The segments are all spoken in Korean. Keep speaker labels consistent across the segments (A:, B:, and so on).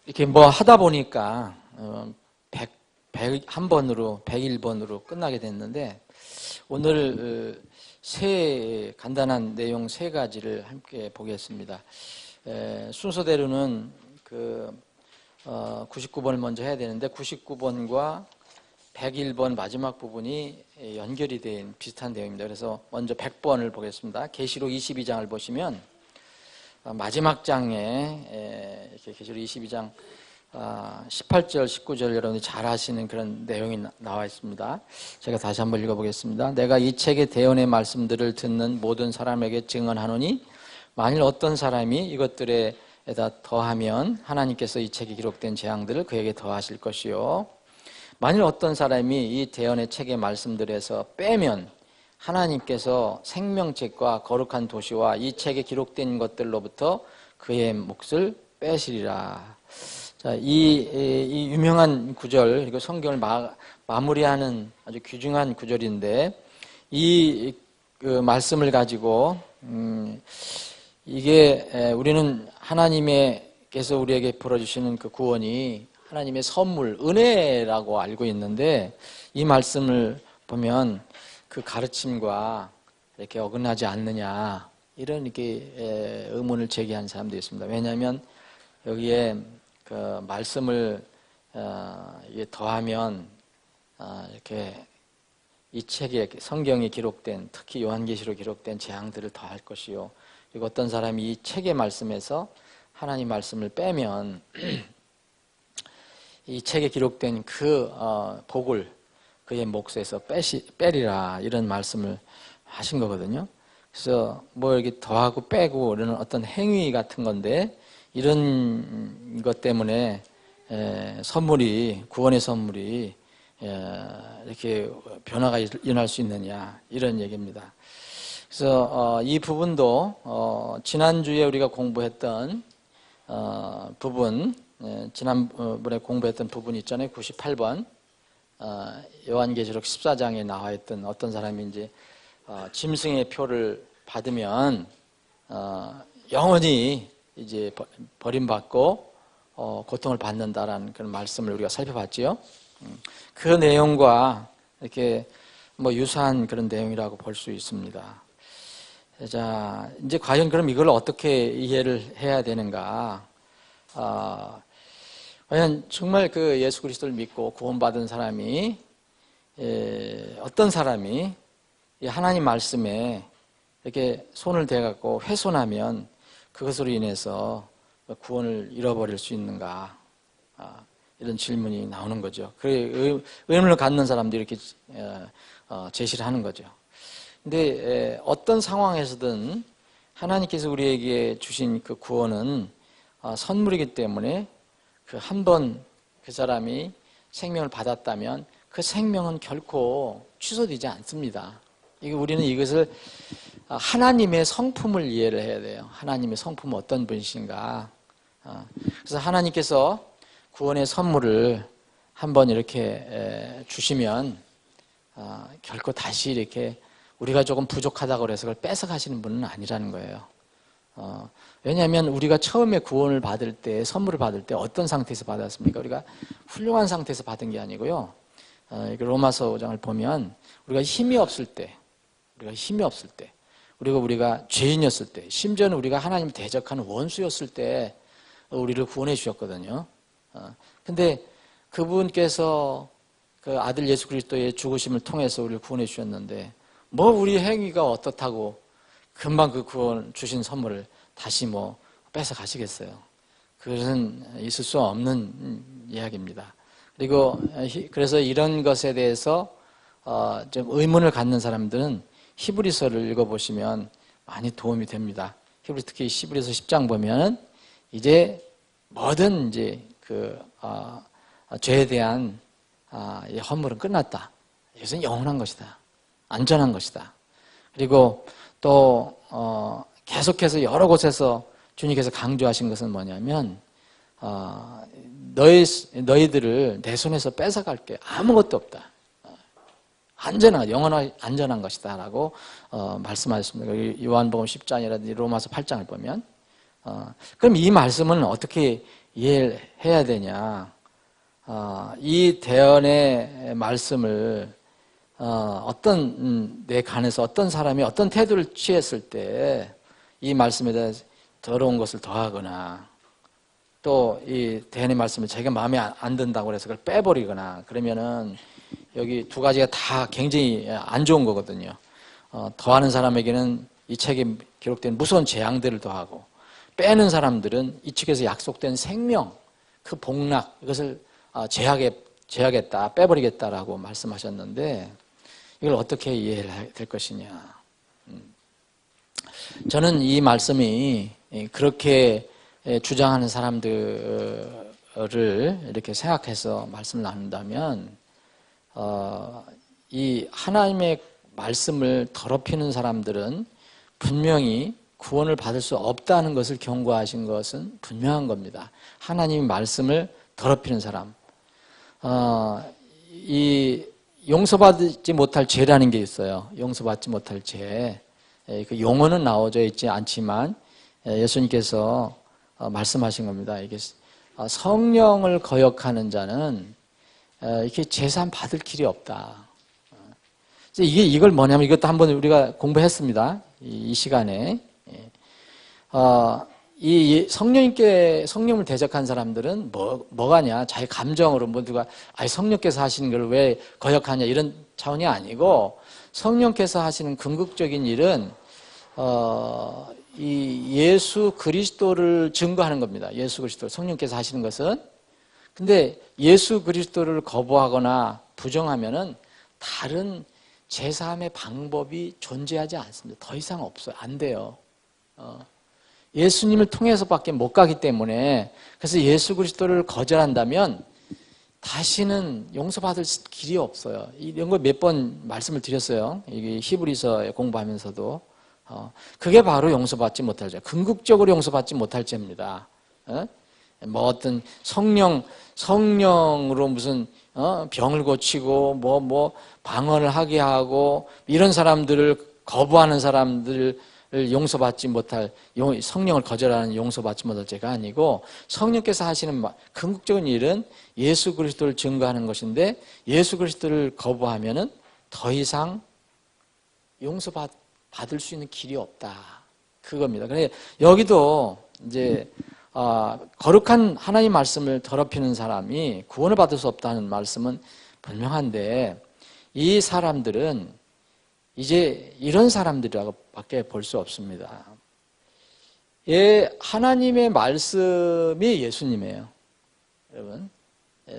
A: 이렇게 뭐 하다 보니까 101번으로 101번으로 끝나게 됐는데 오늘 간단한 내용 세 가지를 함께 보겠습니다. 순서대로는 99번을 먼저 해야 되는데 99번과 101번 마지막 부분이 연결이 된 비슷한 내용입니다. 그래서 먼저 100번을 보겠습니다. 계시록 22장을 보시면 마지막 장에 이렇게 계시록 22장 18절, 19절 여러분이 잘 아시는 그런 내용이 나와 있습니다. 제가 다시 한번 읽어보겠습니다. 내가 이 책의 대언의 말씀들을 듣는 모든 사람에게 증언하노니 만일 어떤 사람이 이것들에다 더하면 하나님께서 이 책에 기록된 재앙들을 그에게 더하실 것이요 만일 어떤 사람이 이 대언의 책의 말씀들에서 빼면 하나님께서 생명책과 거룩한 도시와 이 책에 기록된 것들로부터 그의 몫을 빼시리라. 자, 이 유명한 구절, 그리고 성경을 마무리하는 아주 귀중한 구절인데, 이 말씀을 가지고, 이게 우리는 하나님께서 우리에게 풀어주시는 그 구원이 하나님의 선물, 은혜라고 알고 있는데, 이 말씀을 보면 그 가르침과 이렇게 어긋나지 않느냐, 이런 이렇게 의문을 제기한 사람도 있습니다. 왜냐하면 여기에 그 말씀을 더하면 이렇게 이 책에 성경에 기록된 특히 요한계시로 기록된 재앙들을 더할 것이요. 그리고 어떤 사람이 이 책의 말씀에서 하나님 말씀을 빼면 이 책에 기록된 그 복을 그의 몫에서 빼리라 이런 말씀을 하신 거거든요. 그래서 뭐 이렇게 더하고 빼고 이런 어떤 행위 같은 건데 이런 것 때문에 선물이 구원의 선물이 이렇게 변화가 일어날 수 있느냐 이런 얘기입니다. 그래서 이 부분도 지난주에 우리가 공부했던 부분 지난번에 공부했던 부분 있잖아요. 98번 요한계시록 14장에 나와 있던 어떤 사람이 이제 짐승의 표를 받으면 영원히 이제 버림받고 고통을 받는다라는 그런 말씀을 우리가 살펴봤지요. 그 내용과 이렇게 뭐 유사한 그런 내용이라고 볼 수 있습니다. 자, 이제 과연 그럼 이걸 어떻게 이해를 해야 되는가? 과연 정말 그 예수 그리스도를 믿고 구원받은 사람이 어떤 사람이 하나님 말씀에 이렇게 손을 대갖고 훼손하면 그것으로 인해서 구원을 잃어버릴 수 있는가? 이런 질문이 나오는 거죠. 그 의문을 갖는 사람들이 이렇게 제시를 하는 거죠. 근데 어떤 상황에서든 하나님께서 우리에게 주신 그 구원은 선물이기 때문에 그 한 번 그 사람이 생명을 받았다면 그 생명은 결코 취소되지 않습니다. 우리는 이것을 하나님의 성품을 이해를 해야 돼요. 하나님의 성품은 어떤 분이신가. 그래서 하나님께서 구원의 선물을 한번 이렇게 주시면 결코 다시 이렇게 우리가 조금 부족하다고 해서 그걸 뺏어가시는 분은 아니라는 거예요. 왜냐하면 우리가 처음에 구원을 받을 때, 선물을 받을 때 어떤 상태에서 받았습니까? 우리가 훌륭한 상태에서 받은 게 아니고요. 로마서 5장을 보면 우리가 힘이 없을 때, 그리고 우리가 죄인이었을 때, 심지어는 우리가 하나님을 대적하는 원수였을 때 우리를 구원해 주셨거든요. 근데 그분께서 그 아들 예수 그리스도의 죽으심을 통해서 우리를 구원해 주셨는데 뭐 우리 행위가 어떻다고 금방 그 구원 주신 선물을 다시 뭐 뺏어 가시겠어요. 그것은 있을 수 없는 이야기입니다. 그리고 그래서 이런 것에 대해서 좀 의문을 갖는 사람들은 히브리서를 읽어보시면 많이 도움이 됩니다. 특히 히브리서 10장 보면 이제 모든 이제 그 죄에 대한 헌물은 끝났다. 이것은 영원한 것이다. 안전한 것이다. 그리고 또 계속해서 여러 곳에서 주님께서 강조하신 것은 뭐냐면 너희들을 내 손에서 뺏어갈게 아무것도 없다. 영원한 안전한 것이다 라고 말씀하셨습니다. 요한복음 10장이라든지 로마서 8장을 보면 그럼 이 말씀은 어떻게 이해를 해야 되냐? 이 대언의 말씀을 내 간에서 어떤 사람이 어떤 태도를 취했을 때 이 말씀에 대해 더러운 것을 더하거나 또 이 대언의 말씀을 자기가 마음에 안 든다고 해서 그걸 빼버리거나 그러면은 여기 두 가지가 다 굉장히 안 좋은 거거든요. 더하는 사람에게는 이 책에 기록된 무서운 재앙들을 더하고 빼는 사람들은 이 책에서 약속된 생명, 그 복락 이것을 제하겠다, 빼버리겠다라고 말씀하셨는데 이걸 어떻게 이해해야 될 것이냐. 저는 이 말씀이 그렇게 주장하는 사람들을 이렇게 생각해서 말씀을 나눈다면 이 하나님의 말씀을 더럽히는 사람들은 분명히 구원을 받을 수 없다는 것을 경고하신 것은 분명한 겁니다. 하나님의 말씀을 더럽히는 사람, 이 용서받지 못할 죄라는 게 있어요. 용서받지 못할 죄. 그 용어는 나오져 있지 않지만 예수님께서 말씀하신 겁니다. 이게 성령을 거역하는 자는 이렇게 제사 받을 길이 없다. 이걸 뭐냐면 이것도 한번 우리가 공부했습니다. 이 시간에. 이 성령을 대적한 사람들은 뭐가냐? 자기 감정으로 누가 성령께서 하시는 걸 왜 거역하냐 이런 차원이 아니고 성령께서 하시는 궁극적인 일은 이 예수 그리스도를 증거하는 겁니다. 예수 그리스도 성령께서 하시는 것은 근데 예수 그리스도를 거부하거나 부정하면은 다른 제사함의 방법이 존재하지 않습니다. 더 이상 없어요. 안 돼요. 예수님을 통해서밖에 못 가기 때문에 그래서 예수 그리스도를 거절한다면 다시는 용서받을 길이 없어요. 이런 거 몇 번 말씀을 드렸어요. 이게 히브리서 공부하면서도 그게 바로 용서받지 못할 죄. 궁극적으로 용서받지 못할 죄입니다. 뭐 어떤 성령으로 무슨 병을 고치고 뭐 방언을 하게 하고 이런 사람들을 거부하는 사람들을 용서받지 못할 성령을 거절하는 용서받지 못할 죄가 아니고 성령께서 하시는 궁극적인 일은 예수 그리스도를 증거하는 것인데 예수 그리스도를 거부하면은 더 이상 용서받을 수 있는 길이 없다. 그겁니다. 그래 여기도 이제 거룩한 하나님 말씀을 더럽히는 사람이 구원을 받을 수 없다는 말씀은 분명한데 이 사람들은 이제 이런 사람들이라고 밖에 볼 수 없습니다. 하나님의 말씀이 예수님이에요. 여러분,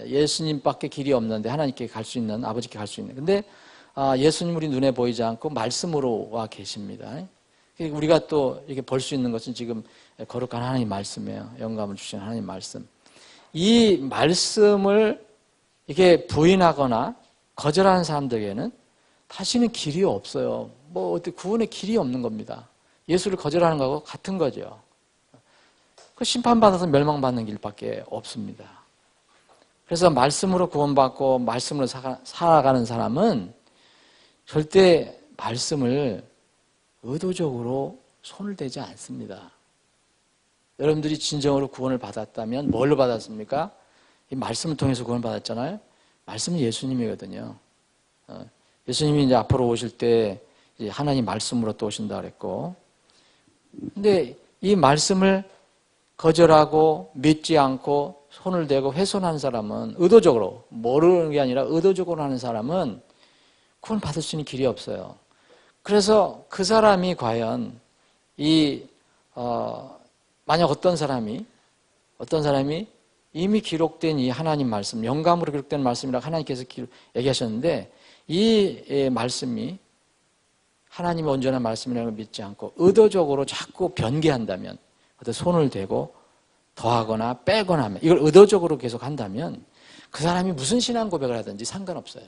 A: 예수님밖에 길이 없는데 하나님께 갈 수 있는, 아버지께 갈 수 있는. 근데 예수님 우리 눈에 보이지 않고 말씀으로 와 계십니다. 우리가 또 이렇게 볼 수 있는 것은 지금 거룩한 하나님 말씀이에요. 영감을 주신 하나님 말씀. 이 말씀을 이렇게 부인하거나 거절하는 사람들에게는 다시는 길이 없어요. 어떻게 구원의 길이 없는 겁니다. 예수를 거절하는 거하고 같은 거죠. 그 심판받아서 멸망받는 길밖에 없습니다. 그래서 말씀으로 구원받고 말씀으로 살아가는 사람은 절대 말씀을 의도적으로 손을 대지 않습니다. 여러분들이 진정으로 구원을 받았다면 뭘로 받았습니까? 이 말씀을 통해서 구원을 받았잖아요. 말씀은 예수님이거든요. 예수님이 이제 앞으로 오실 때 이제 하나님 말씀으로 또 오신다 그랬고, 근데 이 말씀을 거절하고 믿지 않고 손을 대고 훼손한 사람은 의도적으로, 모르는 게 아니라 의도적으로 하는 사람은 구원 받을 수 있는 길이 없어요. 그래서 그 사람이 과연 만약 어떤 사람이 이미 기록된 이 하나님 말씀, 영감으로 기록된 말씀이라고 하나님께서 얘기하셨는데 이 말씀이 하나님의 온전한 말씀이라는 걸 믿지 않고 의도적으로 자꾸 변개한다면, 어떤 손을 대고 더하거나 빼거나 하면, 이걸 의도적으로 계속 한다면 그 사람이 무슨 신앙 고백을 하든지 상관없어요.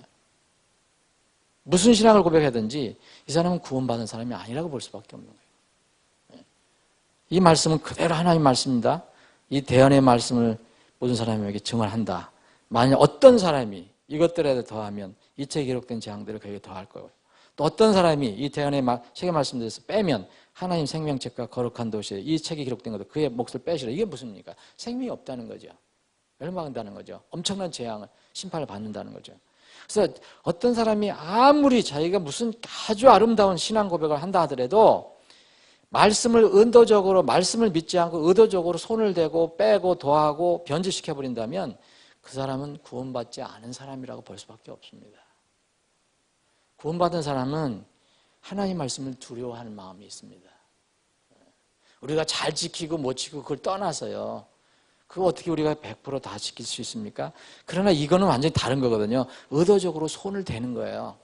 A: 무슨 신앙을 고백하든지 이 사람은 구원받은 사람이 아니라고 볼 수밖에 없는 거예요. 이 말씀은 그대로 하나님 말씀입니다. 이 대언의 말씀을 모든 사람에게 증언한다. 만약 어떤 사람이 이것들에 더하면 이 책에 기록된 재앙들을 그에게 더할 거예요. 또 어떤 사람이 이 대언의 책에 말씀드려서 빼면 하나님 생명책과 거룩한 도시에 이 책에 기록된 것도 그의 몫을 빼시라. 이게 무슨 얘기입니까? 생명이 없다는 거죠. 멸망한다는 거죠. 엄청난 재앙을, 심판을 받는다는 거죠. 그래서 어떤 사람이 아무리 자기가 무슨 아주 아름다운 신앙 고백을 한다 하더라도 말씀을 의도적으로, 말씀을 믿지 않고 의도적으로 손을 대고 빼고 더하고 변질시켜 버린다면 그 사람은 구원받지 않은 사람이라고 볼 수밖에 없습니다. 구원받은 사람은 하나님 말씀을 두려워하는 마음이 있습니다. 우리가 잘 지키고 못 지키고 그걸 떠나서요. 그거 어떻게 우리가 100% 다 지킬 수 있습니까? 그러나 이거는 완전히 다른 거거든요. 의도적으로 손을 대는 거예요.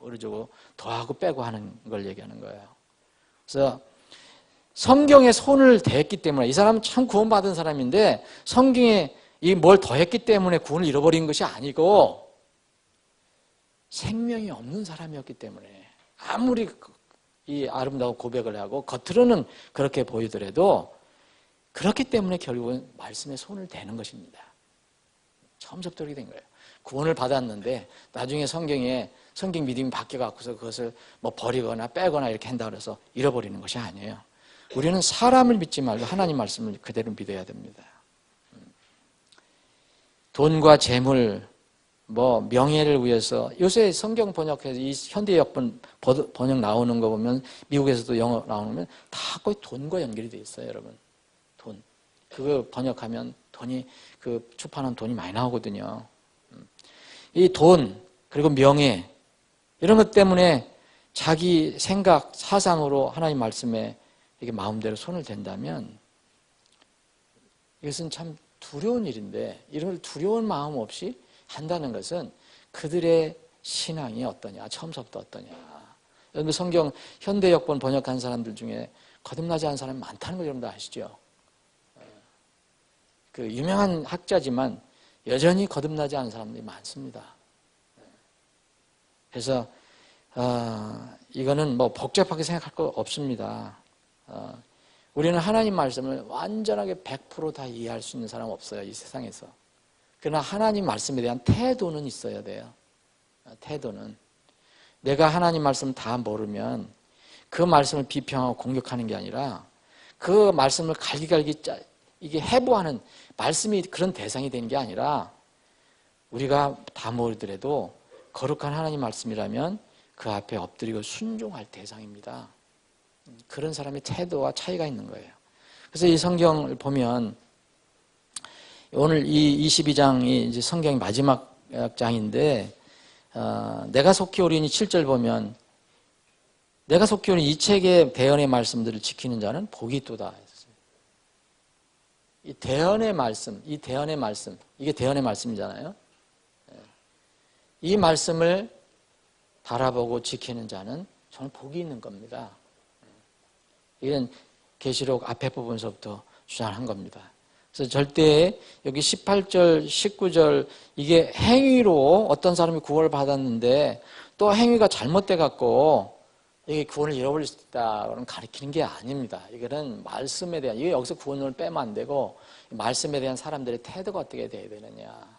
A: 의도적으로 더하고 빼고 하는 걸 얘기하는 거예요. 그래서 성경에 손을 대했기 때문에 이 사람은 참 구원받은 사람인데 성경에 이 뭘 더했기 때문에 구원을 잃어버린 것이 아니고 생명이 없는 사람이었기 때문에 아무리 이 아름다운 고백을 하고 겉으로는 그렇게 보이더라도 그렇기 때문에 결국은 말씀에 손을 대는 것입니다. 처음 접촉이 된 거예요. 구원을 받았는데 나중에 성경 믿음이 바뀌어갖고서 그것을 뭐 버리거나 빼거나 이렇게 한다 그래서 잃어버리는 것이 아니에요. 우리는 사람을 믿지 말고 하나님 말씀을 그대로 믿어야 됩니다. 돈과 재물, 명예를 위해서 요새 성경 번역해서 이 현대 역번 번역 나오는 거 보면 미국에서도 영어 나오면 다 거의 돈과 연결이 돼 있어요, 여러분. 돈. 그거 번역하면 돈이 그 출판한 돈이 많이 나오거든요. 이 돈 그리고 명예 이런 것 때문에 자기 생각, 사상으로 하나님 말씀에 이게 마음대로 손을 댄다면 이것은 참 두려운 일인데 이런 두려운 마음 없이 한다는 것은 그들의 신앙이 어떠냐, 처음부터 어떠냐. 여러분 성경 현대 역본 번역한 사람들 중에 거듭나지 않은 사람이 많다는 걸 여러분도 아시죠? 그 유명한 학자지만 여전히 거듭나지 않은 사람들이 많습니다. 그래서 이거는 복잡하게 생각할 거 없습니다. 우리는 하나님 말씀을 완전하게 100% 다 이해할 수 있는 사람 없어요, 이 세상에서. 그러나 하나님 말씀에 대한 태도는 있어야 돼요. 태도는. 내가 하나님 말씀을 다 모르면 그 말씀을 비평하고 공격하는 게 아니라 그 말씀을 갈기갈기 이게 해부하는 말씀이 그런 대상이 되는 게 아니라 우리가 다 모르더라도 거룩한 하나님 말씀이라면 그 앞에 엎드리고 순종할 대상입니다. 그런 사람의 태도와 차이가 있는 거예요. 그래서 이 성경을 보면 오늘 이 22장이 이제 성경의 마지막 장인데 내가 속히 오리니 7절 보면 내가 속히 오리니 이 책의 대언의 말씀들을 지키는 자는 복이 있도다. 이 대언의 말씀, 이게 대언의 말씀이잖아요. 이 말씀을 바라보고 지키는 자는 정말 복이 있는 겁니다. 이런 계시록 앞에 부분서부터 주장한 겁니다. 그래서 절대 여기 18절, 19절 이게 행위로 어떤 사람이 구원을 받았는데 또 행위가 잘못돼 갖고 이게 구원을 잃어버릴 수 있다 그런 가르치는 게 아닙니다. 이거는 말씀에 대한 이게 여기서 구원을 빼면 안 되고 말씀에 대한 사람들의 태도가 어떻게 돼야 되느냐.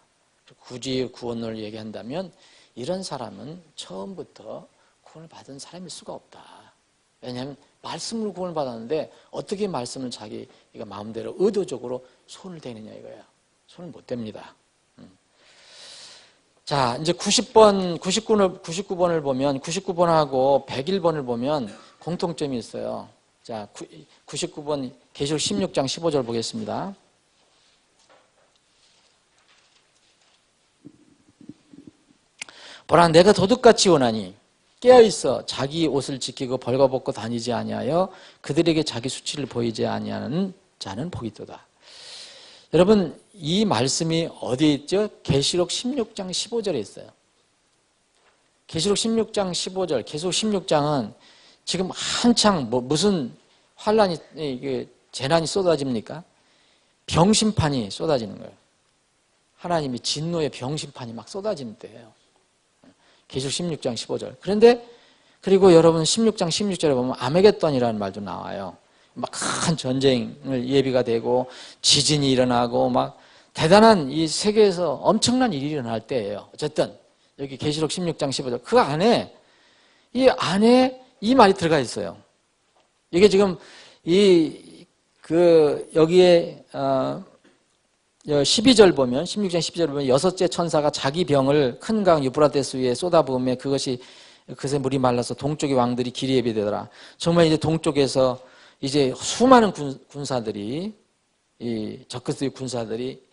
A: 굳이 구원을 얘기한다면 이런 사람은 처음부터 구원을 받은 사람일 수가 없다. 왜냐하면 말씀으로 구원을 받았는데 어떻게 말씀을 자기가 마음대로 의도적으로 손을 대느냐 이거야. 손을 못 댑니다. 자, 이제 99번을 보면 99번하고 101번을 보면 공통점이 있어요. 자, 99번 계시록 16장 15절 보겠습니다. 보라 내가 도둑같이 오나니 깨어있어 자기 옷을 지키고 벌거벗고 다니지 아니하여 그들에게 자기 수치를 보이지 아니하는 자는 복이 있도다. 여러분 이 말씀이 어디에 있죠? 계시록 16장 15절에 있어요. 계시록 16장 15절, 계시록 16장은 지금 한창 무슨 환란이 재난이 쏟아집니까? 병심판이 쏟아지는 거예요. 하나님이 진노의 병심판이 막 쏟아지는 때예요. 계시록 16장 15절. 그런데 그리고 여러분 16장 16절에 보면 아메겟돈이라는 말도 나와요. 막 큰 전쟁을 예비가 되고 지진이 일어나고 막 대단한 이 세계에서 엄청난 일이 일어날 때예요. 어쨌든 여기 계시록 16장 15절 그 안에 이 안에 이 말이 들어가 있어요. 이게 지금 여기에 12절 보면 16장 12절 보면 여섯째 천사가 자기 병을 큰 강 유프라테스 위에 쏟아부으며 그것에 물이 말라서 동쪽의 왕들이 길이 예비되더라. 정말 이제 동쪽에서 이제 수많은 군사들이 이 적그리스도의 군사들이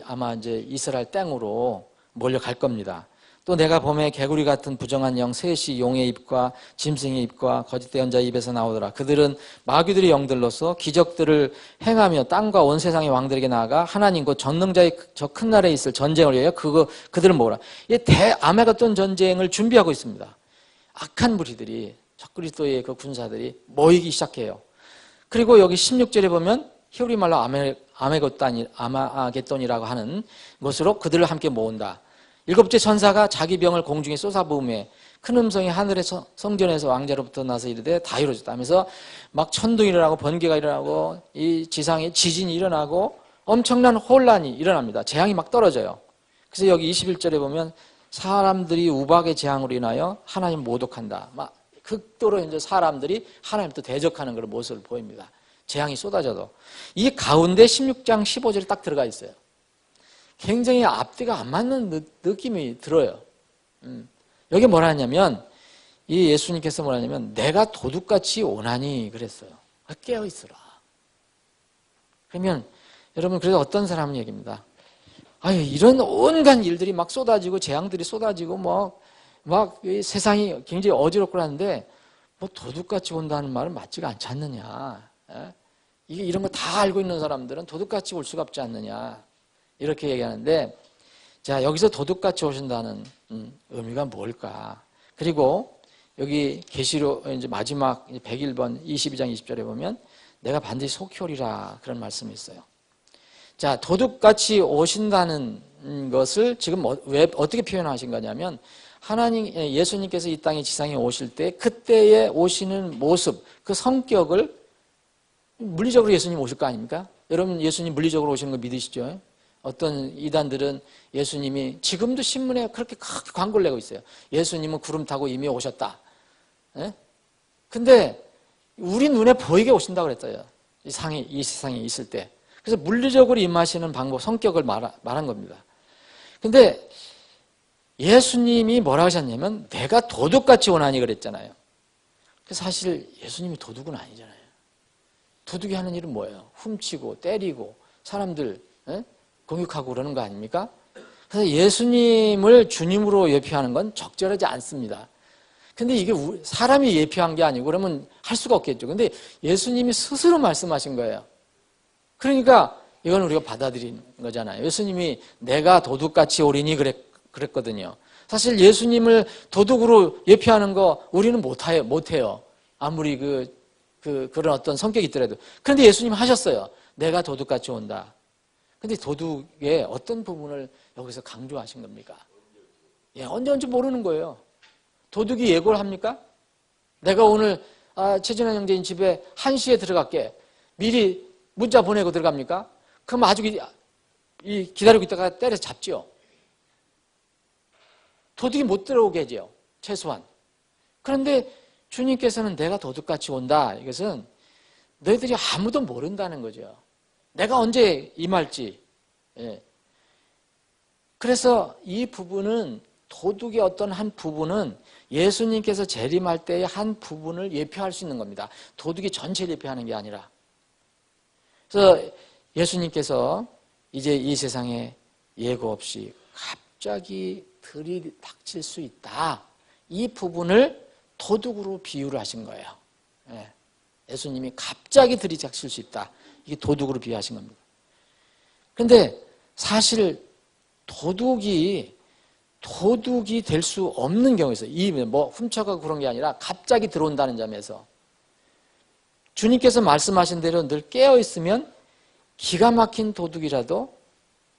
A: 아마 이제 이스라엘 땅으로 몰려갈 겁니다. 또 내가 봄에 개구리 같은 부정한 영 셋이 용의 입과 짐승의 입과 거짓 대언자의 입에서 나오더라. 그들은 마귀들의 영들로서 기적들을 행하며 땅과 온 세상의 왕들에게 나아가 하나님 곧 전능자의 저 큰 날에 있을 전쟁을 위하여 그들은 뭐라? 이 대아메가돈 전쟁을 준비하고 있습니다. 악한 무리들이 적그리스도의 그 군사들이 모이기 시작해요. 그리고 여기 16절에 보면 히브리 말로 아마겟돈이라고 하는 것으로 그들을 함께 모은다. 일곱째 천사가 자기 병을 공중에 쏟아부으며 큰 음성이 하늘의 성전에서 왕자로부터 나서 이르되 다 이루어졌다 하면서 막 천둥이 일어나고 번개가 일어나고 이 지상에 지진이 일어나고 엄청난 혼란이 일어납니다. 재앙이 막 떨어져요. 그래서 여기 21절에 보면 사람들이 우박의 재앙으로 인하여 하나님 모독한다. 막 극도로 이제 사람들이 하나님부터 대적하는 그런 모습을 보입니다. 재앙이 쏟아져도. 이 가운데 16장 15절이 딱 들어가 있어요. 굉장히 앞뒤가 안 맞는 느낌이 들어요. 여기 뭐라 하냐면 이 예수님께서 뭐라 하냐면 내가 도둑같이 오나니 그랬어요. 깨어있으라. 그러면 여러분 그래서 어떤 사람은 얘기입니다. 아유 이런 온갖 일들이 막 쏟아지고 재앙들이 쏟아지고 막 세상이 굉장히 어지럽고 하는데 뭐 도둑같이 온다는 말은 맞지가 않지 않느냐. 이게 이런 거 다 알고 있는 사람들은 도둑같이 올 수가 없지 않느냐. 이렇게 얘기하는데 자 여기서 도둑같이 오신다는 의미가 뭘까? 그리고 여기 계시록 이제 마지막 101번 22장 20절에 보면 내가 반드시 속히 오리라 그런 말씀이 있어요. 자 도둑같이 오신다는 것을 지금 왜 어떻게 표현하신 거냐면 하나님 예수님께서 이 땅에 지상에 오실 때 그때에 오시는 모습 그 성격을 물리적으로 예수님 오실 거 아닙니까? 여러분 예수님 물리적으로 오시는 거 믿으시죠? 어떤 이단들은 예수님이 지금도 신문에 그렇게 크게 광고를 내고 있어요. 예수님은 구름 타고 이미 오셨다. 예? 근데 우리 눈에 보이게 오신다고 그랬어요. 이 세상에 있을 때. 그래서 물리적으로 임하시는 방법, 성격을 말한 겁니다. 근데 예수님이 뭐라고 하셨냐면 내가 도둑같이 오나니 그랬잖아요. 그래서 사실 예수님이 도둑은 아니잖아요. 도둑이 하는 일은 뭐예요? 훔치고 때리고 사람들 공격하고 그러는 거 아닙니까? 그래서 예수님을 주님으로 예표하는 건 적절하지 않습니다. 근데 이게 사람이 예표한 게 아니고 그러면 할 수가 없겠죠. 근데 예수님이 스스로 말씀하신 거예요. 그러니까 이건 우리가 받아들인 거잖아요. 예수님이 내가 도둑같이 오리니 그랬거든요. 사실 예수님을 도둑으로 예표하는 거 우리는 못해요. 아무리 그런 어떤 성격이 있더라도. 그런데 예수님 하셨어요. 내가 도둑같이 온다. 근데 도둑의 어떤 부분을 여기서 강조하신 겁니까? 예, 언제 모르는 거예요. 도둑이 예고를 합니까? 내가 오늘 최진환 형제님 집에 1시에 들어갈게. 미리 문자 보내고 들어갑니까? 그럼 아주 기다리고 있다가 때려서 잡지요. 도둑이 못 들어오게 하죠. 최소한. 그런데 주님께서는 내가 도둑같이 온다. 이것은 너희들이 아무도 모른다는 거죠. 내가 언제 임할지. 예. 그래서 이 부분은 도둑의 어떤 한 부분은 예수님께서 재림할 때의 한 부분을 예표할 수 있는 겁니다. 도둑이 전체를 예표하는 게 아니라. 그래서 예수님께서 이제 이 세상에 예고 없이 갑자기 들이닥칠 수 있다. 이 부분을 도둑으로 비유를 하신 거예요. 예. 예수님이 갑자기 들이닥칠 수 있다. 이게 도둑으로 비유하신 겁니다. 그런데 사실 도둑이 될 수 없는 경우에서 훔쳐가고 그런 게 아니라 갑자기 들어온다는 점에서 주님께서 말씀하신 대로 늘 깨어있으면 기가 막힌 도둑이라도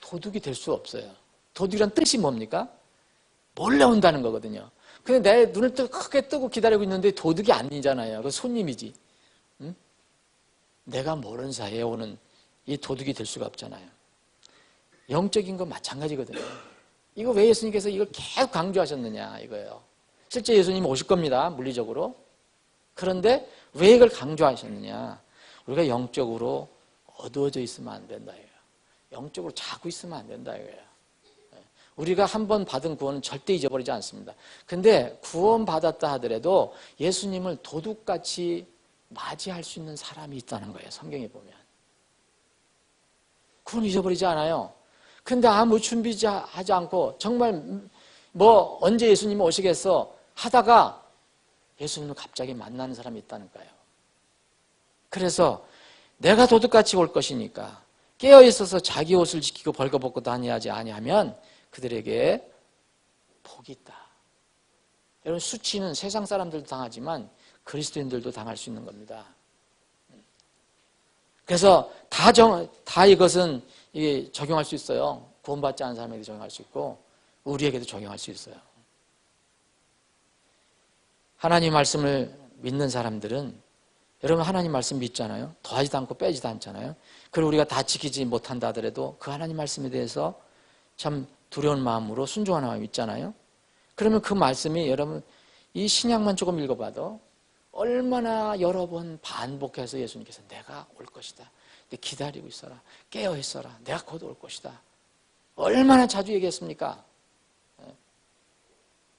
A: 도둑이 될 수 없어요. 도둑이란 뜻이 뭡니까? 몰래 온다는 거거든요. 근데 내 눈을 크게 뜨고 기다리고 있는데 도둑이 아니잖아요. 그 손님이지. 응? 내가 모르는 사이에 오는 이 도둑이 될 수가 없잖아요. 영적인 건 마찬가지거든요. 이거 왜 예수님께서 이걸 계속 강조하셨느냐 이거예요. 실제 예수님이 오실 겁니다. 물리적으로. 그런데 왜 이걸 강조하셨느냐? 우리가 영적으로 어두워져 있으면 안 된다 이거예요. 영적으로 자고 있으면 안 된다 이거예요. 우리가 한 번 받은 구원은 절대 잊어버리지 않습니다. 근데 구원받았다 하더라도 예수님을 도둑같이 맞이할 수 있는 사람이 있다는 거예요. 성경에 보면. 구원 잊어버리지 않아요. 근데 아무 준비하지 않고 정말 뭐 언제 예수님이 오시겠어 하다가 예수님을 갑자기 만나는 사람이 있다는 거예요. 그래서 내가 도둑같이 올 것이니까 깨어있어서 자기 옷을 지키고 벌거벗고 다니지 아니하면 그들에게 복이 있다. 여러분 수치는 세상 사람들도 당하지만 그리스도인들도 당할 수 있는 겁니다. 그래서 다 이것은 적용할 수 있어요. 구원받지 않은 사람에게 적용할 수 있고 우리에게도 적용할 수 있어요. 하나님 말씀을 믿는 사람들은 여러분 하나님 말씀 믿잖아요. 더하지도 않고 빼지도 않잖아요. 그리고 우리가 다 지키지 못한다 하더라도 그 하나님 말씀에 대해서 참 두려운 마음으로 순종하는 마음이 있잖아요. 그러면 그 말씀이 여러분 이 신약만 조금 읽어봐도 얼마나 여러 번 반복해서 예수님께서 내가 올 것이다. 기다리고 있어라. 깨어 있어라. 내가 곧 올 것이다. 얼마나 자주 얘기했습니까?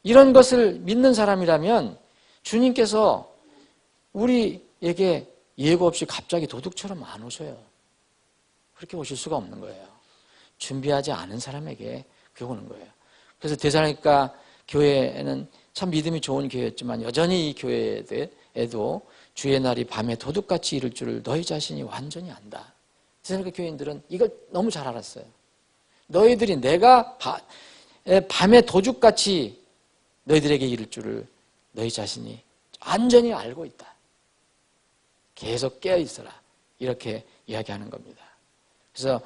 A: 이런 것을 믿는 사람이라면 주님께서 우리에게 예고 없이 갑자기 도둑처럼 안 오셔요. 그렇게 오실 수가 없는 거예요. 준비하지 않은 사람에게 그게 오는 거예요. 그래서 데살로니가 교회는 참 믿음이 좋은 교회였지만 여전히 이 교회에도 주의 날이 밤에 도둑같이 이를 줄을 너희 자신이 완전히 안다. 데살로니가 교인들은 이걸 너무 잘 알았어요. 너희들이 내가 밤에 도둑같이 너희들에게 이를 줄을 너희 자신이 완전히 알고 있다. 계속 깨어 있어라. 이렇게 이야기하는 겁니다. 그래서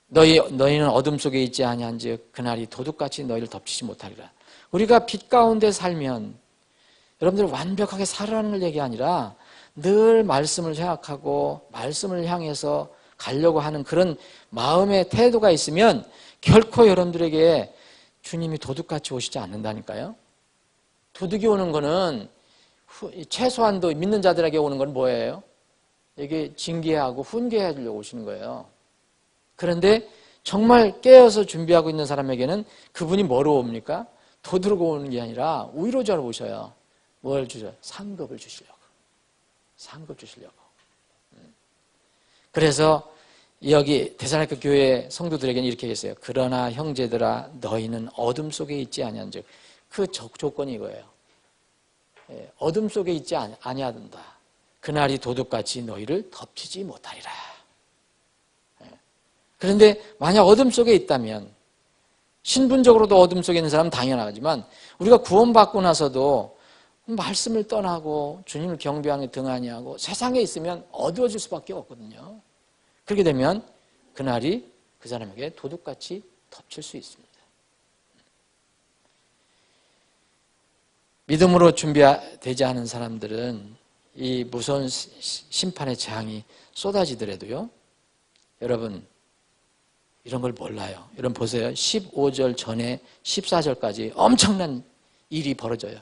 A: 너희는 어둠 속에 있지 아니한즉 그날이 도둑같이 너희를 덮치지 못하리라. 우리가 빛 가운데 살면 여러분들 완벽하게 살아가는 걸 얘기 아니라 늘 말씀을 생각하고 말씀을 향해서 가려고 하는 그런 마음의 태도가 있으면 결코 여러분들에게 주님이 도둑같이 오시지 않는다니까요. 도둑이 오는 거는 최소한도 믿는 자들에게 오는 건 뭐예요? 이게 징계하고 훈계해 주려고 오시는 거예요. 그런데 정말 깨어서 준비하고 있는 사람에게는 그분이 뭐로 옵니까? 도둑으로 오는 게 아니라 위로자로 오셔요. 뭘 주셔요? 상급을 주시려고. 상급 주시려고. 그래서 여기 데살로니가 교회 성도들에게는 이렇게 얘기했어요. 그러나 형제들아 너희는 어둠 속에 있지 아니한즉 그 조건이 이거예요. 어둠 속에 있지 아니하든다. 그날이 도둑같이 너희를 덮치지 못하리라. 그런데 만약 어둠 속에 있다면 신분적으로도 어둠 속에 있는 사람은 당연하지만 우리가 구원받고 나서도 말씀을 떠나고 주님을 경배하는 등한히 하고 세상에 있으면 어두워질 수밖에 없거든요. 그렇게 되면 그날이 그 사람에게 도둑같이 덮칠 수 있습니다. 믿음으로 준비되지 않은 사람들은 이 무서운 심판의 재앙이 쏟아지더라도요. 여러분 이런 걸 몰라요. 여러분 보세요. 15절 전에 14절까지 엄청난 일이 벌어져요.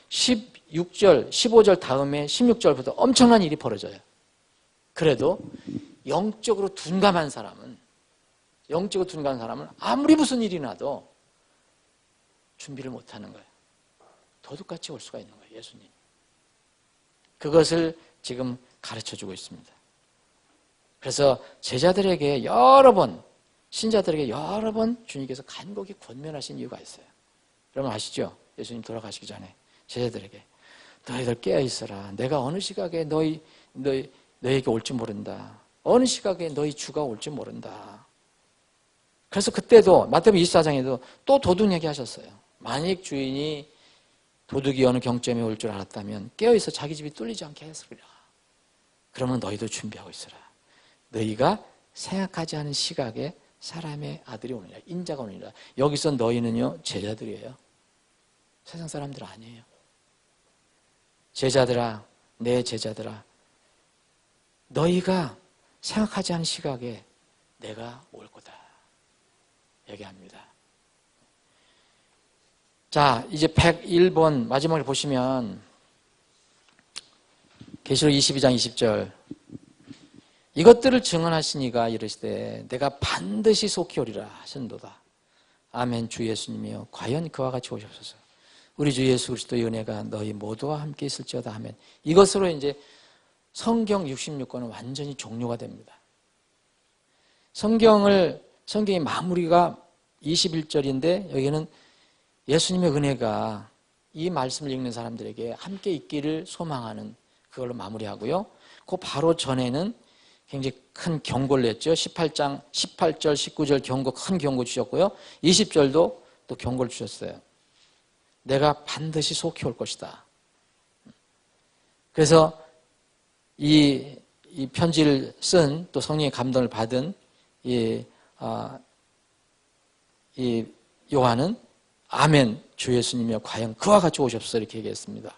A: 16절, 15절 다음에 16절부터 엄청난 일이 벌어져요. 그래도 영적으로 둔감한 사람은 아무리 무슨 일이 나도 준비를 못하는 거예요. 도둑같이 올 수가 있는 거예요. 예수님. 그것을 지금 가르쳐주고 있습니다. 그래서 제자들에게 여러 번, 신자들에게 여러 번 주님께서 간곡히 권면하신 이유가 있어요. 여러분 아시죠? 예수님 돌아가시기 전에 제자들에게 너희들 깨어있어라. 내가 어느 시각에 너희에게 올지 모른다. 어느 시각에 너희 주가 올지 모른다. 그래서 그때도 마태복음 24장에도 또 도둑 얘기하셨어요. 만약 주인이 도둑이 어느 경점에 올 줄 알았다면 깨어있어 자기 집이 뚫리지 않게 했으리라. 그러면 너희도 준비하고 있어라. 너희가 생각하지 않은 시각에 사람의 아들이 오느니라. 인자가 오느니라. 여기서 너희는요 제자들이에요. 세상 사람들 아니에요. 제자들아, 내 제자들아, 너희가 생각하지 않은 시각에 내가 올 거다 얘기합니다. 자, 이제 101번 마지막에 보시면 계시록 22장 20절 이것들을 증언하시니가 이르시되 내가 반드시 속히 오리라 하신도다. 아멘. 주 예수님이여 과연 그와 같이 오셨소서. 우리 주 예수 그리스도의 은혜가 너희 모두와 함께 있을지어다 하면 이것으로 이제 성경 66권은 완전히 종료가 됩니다. 성경의 마무리가 21절인데 여기는 예수님의 은혜가 이 말씀을 읽는 사람들에게 함께 있기를 소망하는 그걸로 마무리하고요. 그 바로 전에는 굉장히 큰 경고를 냈죠. 18절, 19절 경고, 큰 경고 주셨고요. 20절도 또 경고를 주셨어요. 내가 반드시 속히 올 것이다. 그래서 이 편지를 쓴 또 성령의 감동을 받은 이 요한은 아멘 주 예수님이여 과연 그와 같이 오셨어 이렇게 얘기했습니다.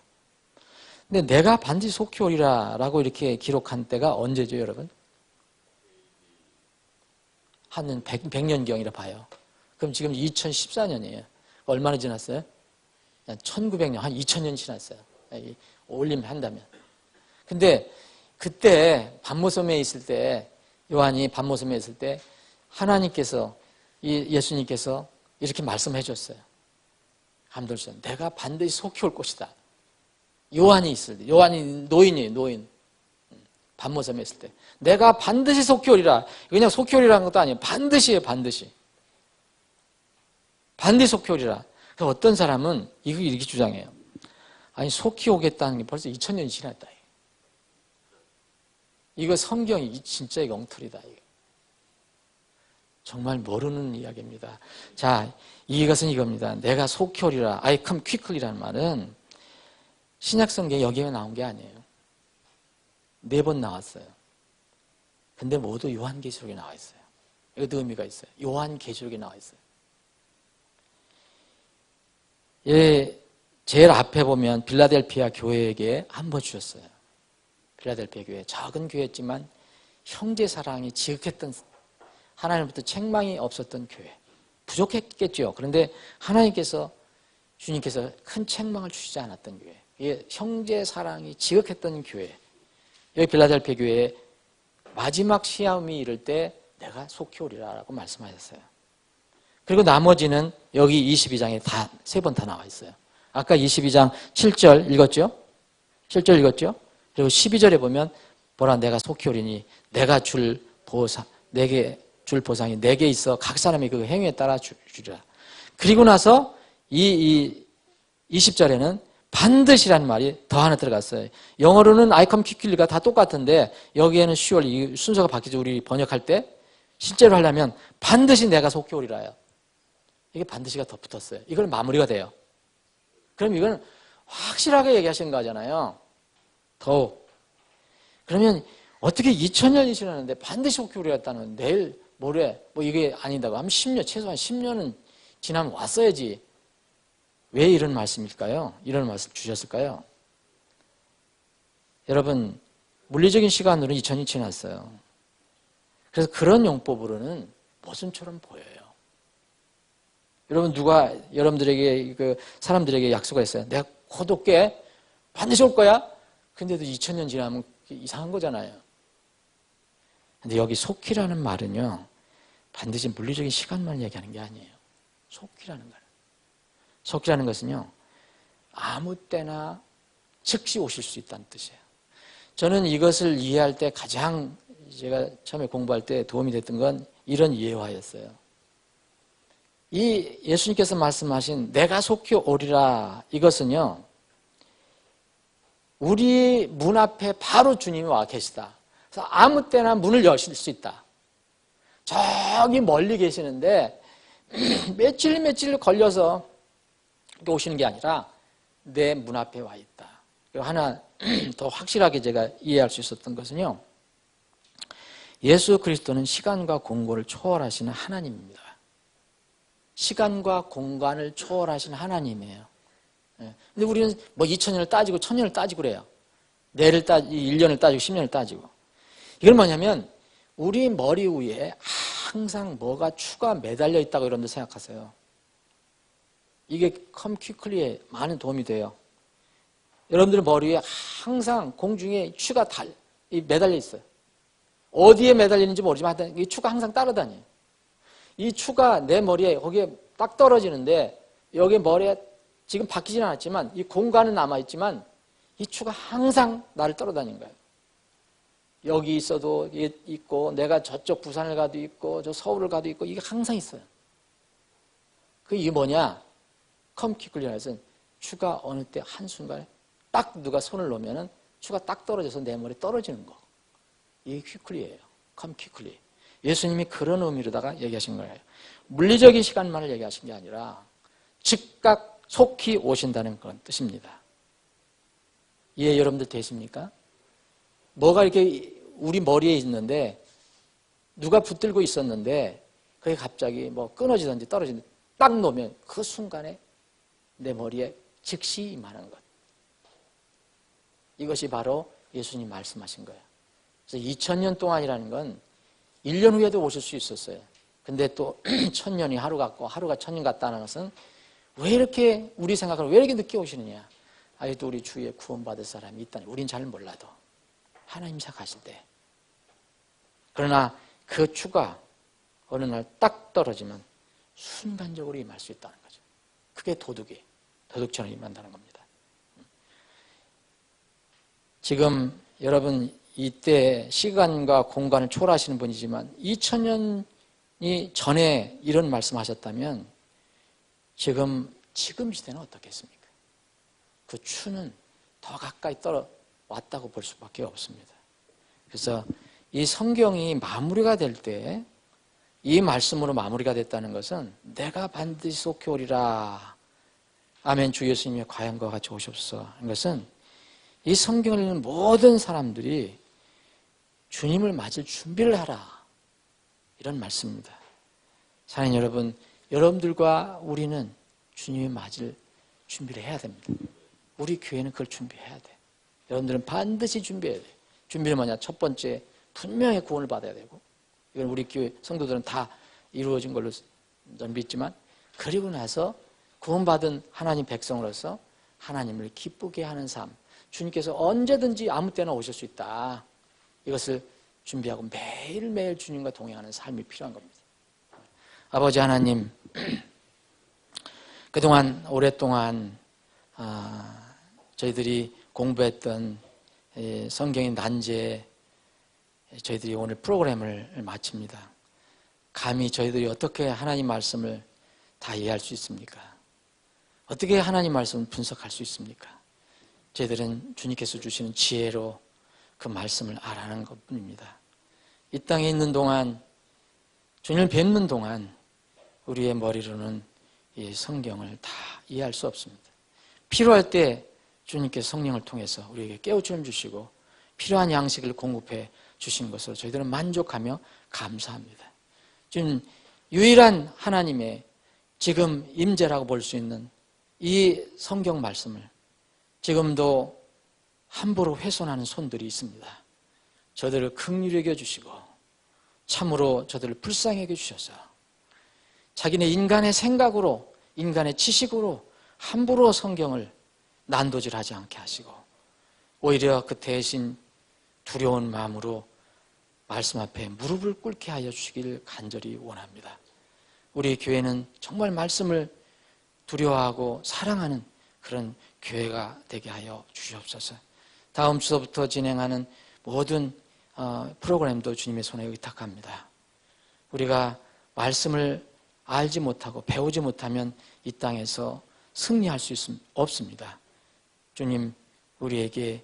A: 근데 내가 반드시 속히 오리라 라고 이렇게 기록한 때가 언제죠 여러분? 한 100년경이라 봐요. 그럼 지금 2014년이에요. 얼마나 지났어요? 1900년, 한 2000년 지났어요. 올림 한다면. 근데 그때 반모섬에 있을 때 요한이 반모섬에 있을 때 하나님께서 예수님께서 이렇게 말씀해 줬어요. 감동했어요. 내가 반드시 속히 올 것이다. 요한이 있을 때, 요한이 노인이에요, 노인. 반모섬에 있을 때. 내가 반드시 속히 오리라. 그냥 속히 오리라는 것도 아니에요. 반드시예요, 반드시. 반드시 속히 오리라. 그래서 어떤 사람은 이렇게 주장해요. 아니, 속히 오겠다는 게 벌써 2000년이 지났다. 이거 성경이 진짜 엉터리다. 정말 모르는 이야기입니다. 자, 이것은 이겁니다. 내가 속히 오리라. I come quickly라는 말은 신약성경에 여기에 나온 게 아니에요. 4번 나왔어요. 근데 모두 요한계시록에 나와 있어요. 이것도 의미가 있어요. 요한계시록에 나와 있어요. 예, 제일 앞에 보면 빌라델피아 교회에게 한 번 주셨어요. 빌라델피아 교회. 작은 교회였지만 형제 사랑이 지극했던, 하나님부터 책망이 없었던 교회. 부족했겠죠. 그런데 하나님께서, 주님께서 큰 책망을 주시지 않았던 교회. 이게 형제 사랑이 지극했던 교회. 여기 빌라델피아 교회에 마지막 시험이 이를 때 내가 속히 오리라라고 말씀하셨어요. 그리고 나머지는 여기 22장에 다, 3번 다 나와 있어요. 아까 22장 7절 읽었죠? 7절 읽었죠? 그리고 12절에 보면 보라 내가 속히 오리니 내가 줄 보상, 내게 줄 보상이 내게 있어 각 사람이 그 행위에 따라 주리라. 그리고 나서 이 20절에는 반드시라는 말이 더 하나 들어갔어요. 영어로는 I come quickly가 다 똑같은데 여기에는 surely 순서가 바뀌죠. 우리 번역할 때 실제로 하려면 반드시 내가 속히 오리라요. 이게 반드시가 더 붙었어요. 이걸 마무리가 돼요. 그럼 이건 확실하게 얘기하시는 거잖아요. 더욱. 그러면 어떻게 2000년이 지났는데 반드시 속히 오리라다는 내일 모레 뭐 이게 아니다고 하면 10년 최소한 10년은 지나면 왔어야지. 왜 이런 말씀일까요? 이런 말씀 주셨을까요? 여러분 물리적인 시간으로는 2000년이 지났어요. 그래서 그런 용법으로는 모순처럼 보여요. 여러분 누가 여러분들에게 그 사람들에게 약속했어요. 내가 곧 올게. 반드시 올 거야. 근데도 2000년 지나면 이상한 거잖아요. 근데 여기 속히라는 말은요. 반드시 물리적인 시간만 얘기하는 게 아니에요. 속히라는 말. 속히라는 것은요. 아무 때나 즉시 오실 수 있다는 뜻이에요. 저는 이것을 이해할 때 가장 제가 처음에 공부할 때 도움이 됐던 건 이런 예화였어요. 이 예수님께서 말씀하신 내가 속히 오리라 이것은요. 우리 문 앞에 바로 주님이 와 계시다. 그래서 아무 때나 문을 여실 수 있다. 저기 멀리 계시는데 며칠 걸려서 오시는 게 아니라 내 문 앞에 와 있다. 그리고 하나 더 확실하게 제가 이해할 수 있었던 것은요. 예수 그리스도는 시간과 공간을 초월하시는 하나님입니다. 시간과 공간을 초월하시는 하나님이에요. 근데 우리는 뭐 2000년을 따지고 1000년을 따지고 그래요. 내를 따지고 1년을 따지고 10년을 따지고. 이건 뭐냐면 우리 머리 위에 항상 뭐가 추가 매달려 있다고 여러분들 생각하세요. 이게 컴퀴클리에 많은 도움이 돼요. 여러분들 머리에 항상 공중에 추가 매달려 있어요. 어디에 매달리는지 모르지만 하여튼 이 추가 항상 따라다녀요. 이 추가 내 머리에 거기에 딱 떨어지는데 여기 머리에 지금 바뀌지는 않았지만 이 공간은 남아있지만 이 추가 항상 나를 따라다니는 거예요. 여기 있어도 있고 내가 저쪽 부산을 가도 있고 저 서울을 가도 있고 이게 항상 있어요. 이게 뭐냐? 컴퀴클리라는 추가 어느 때 한순간에 딱 누가 손을 놓으면 추가 딱 떨어져서 내 머리에 떨어지는 거. 이게 퀴클리예요. 컴퀴클리. 예수님이 그런 의미로다가 얘기하신 거예요. 물리적인 시간만을 얘기하신 게 아니라 즉각 속히 오신다는 그런 뜻입니다. 이해 여러분들 되십니까? 뭐가 이렇게 우리 머리에 있는데 누가 붙들고 있었는데 그게 갑자기 뭐 끊어지든지 떨어지든지 딱 놓으면 그 순간에 내 머리에 즉시 임하는 것. 이것이 바로 예수님 말씀하신 거예요. 그래서 2000년 동안이라는 건 1년 후에도 오실 수 있었어요. 근데 또 1000년이 하루 같고 하루가 1000년 같다는 것은 왜 이렇게 우리 생각을 왜 이렇게 늦게 오시느냐. 아직도 우리 주위에 구원받을 사람이 있다니 우린 잘 몰라도 하나님 생각하실 때. 그러나 그 추가 어느 날 딱 떨어지면 순간적으로 임할 수 있다는 거죠. 그게 도둑처럼 임한다는 겁니다. 지금 여러분 이때 시간과 공간을 초월하시는 분이지만 2000년이 전에 이런 말씀하셨다면 지금 시대는 어떻겠습니까? 그 추는 더 가까이 왔다고 볼 수밖에 없습니다. 그래서 이 성경이 마무리가 될 때 이 말씀으로 마무리가 됐다는 것은 내가 반드시 속히 오리라. 아멘. 주 예수님의 과연과 같이 오셨어. 하는 것은 이 성경을 읽는 모든 사람들이 주님을 맞을 준비를 하라. 이런 말씀입니다. 사랑하는 여러분, 여러분들과 우리는 주님을 맞을 준비를 해야 됩니다. 우리 교회는 그걸 준비해야 돼. 여러분들은 반드시 준비해야 돼. 준비는 뭐냐? 첫 번째, 분명히 구원을 받아야 되고, 이건 우리 교회 성도들은 다 이루어진 걸로 저는 믿지만, 그리고 나서 구원받은 하나님 백성으로서 하나님을 기쁘게 하는 삶, 주님께서 언제든지 아무 때나 오실 수 있다. 이것을 준비하고 매일매일 주님과 동행하는 삶이 필요한 겁니다. 아버지 하나님, 그동안 오랫동안 저희들이 공부했던 성경의 난제, 저희들이 오늘 프로그램을 마칩니다. 감히 저희들이 어떻게 하나님 말씀을 다 이해할 수 있습니까? 어떻게 하나님 말씀을 분석할 수 있습니까? 저희들은 주님께서 주시는 지혜로 그 말씀을 알아가는 것뿐입니다. 이 땅에 있는 동안, 주님을 뵙는 동안 우리의 머리로는 이 성경을 다 이해할 수 없습니다. 필요할 때 주님께서 성령을 통해서 우리에게 깨우침 주시고 필요한 양식을 공급해 주신 것으로 저희들은 만족하며 감사합니다. 지금 유일한 하나님의 지금 임재라고 볼 수 있는 이 성경 말씀을 지금도 함부로 훼손하는 손들이 있습니다. 저들을 긍휼히 여겨주시고 참으로 저들을 불쌍히 여겨주셔서 자기네 인간의 생각으로 인간의 지식으로 함부로 성경을 난도질하지 않게 하시고 오히려 그 대신 두려운 마음으로 말씀 앞에 무릎을 꿇게 하여 주시기를 간절히 원합니다. 우리 교회는 정말 말씀을 두려워하고 사랑하는 그런 교회가 되게 하여 주시옵소서. 다음 주서부터 진행하는 모든 프로그램도 주님의 손에 의탁합니다. 우리가 말씀을 알지 못하고 배우지 못하면 이 땅에서 승리할 수 없습니다. 주님, 우리에게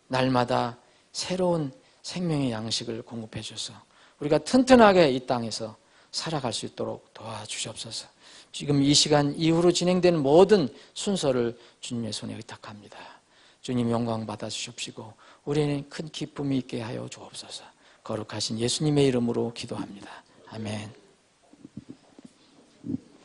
A: 날마다 새로운 생명의 양식을 공급해 주셔서 우리가 튼튼하게 이 땅에서 살아갈 수 있도록 도와주시옵소서. 지금 이 시간 이후로 진행되는 모든 순서를 주님의 손에 의탁합니다. 주님 영광 받아주십시고 우리는 큰 기쁨이 있게 하여 주옵소서. 거룩하신 예수님의 이름으로 기도합니다. 아멘.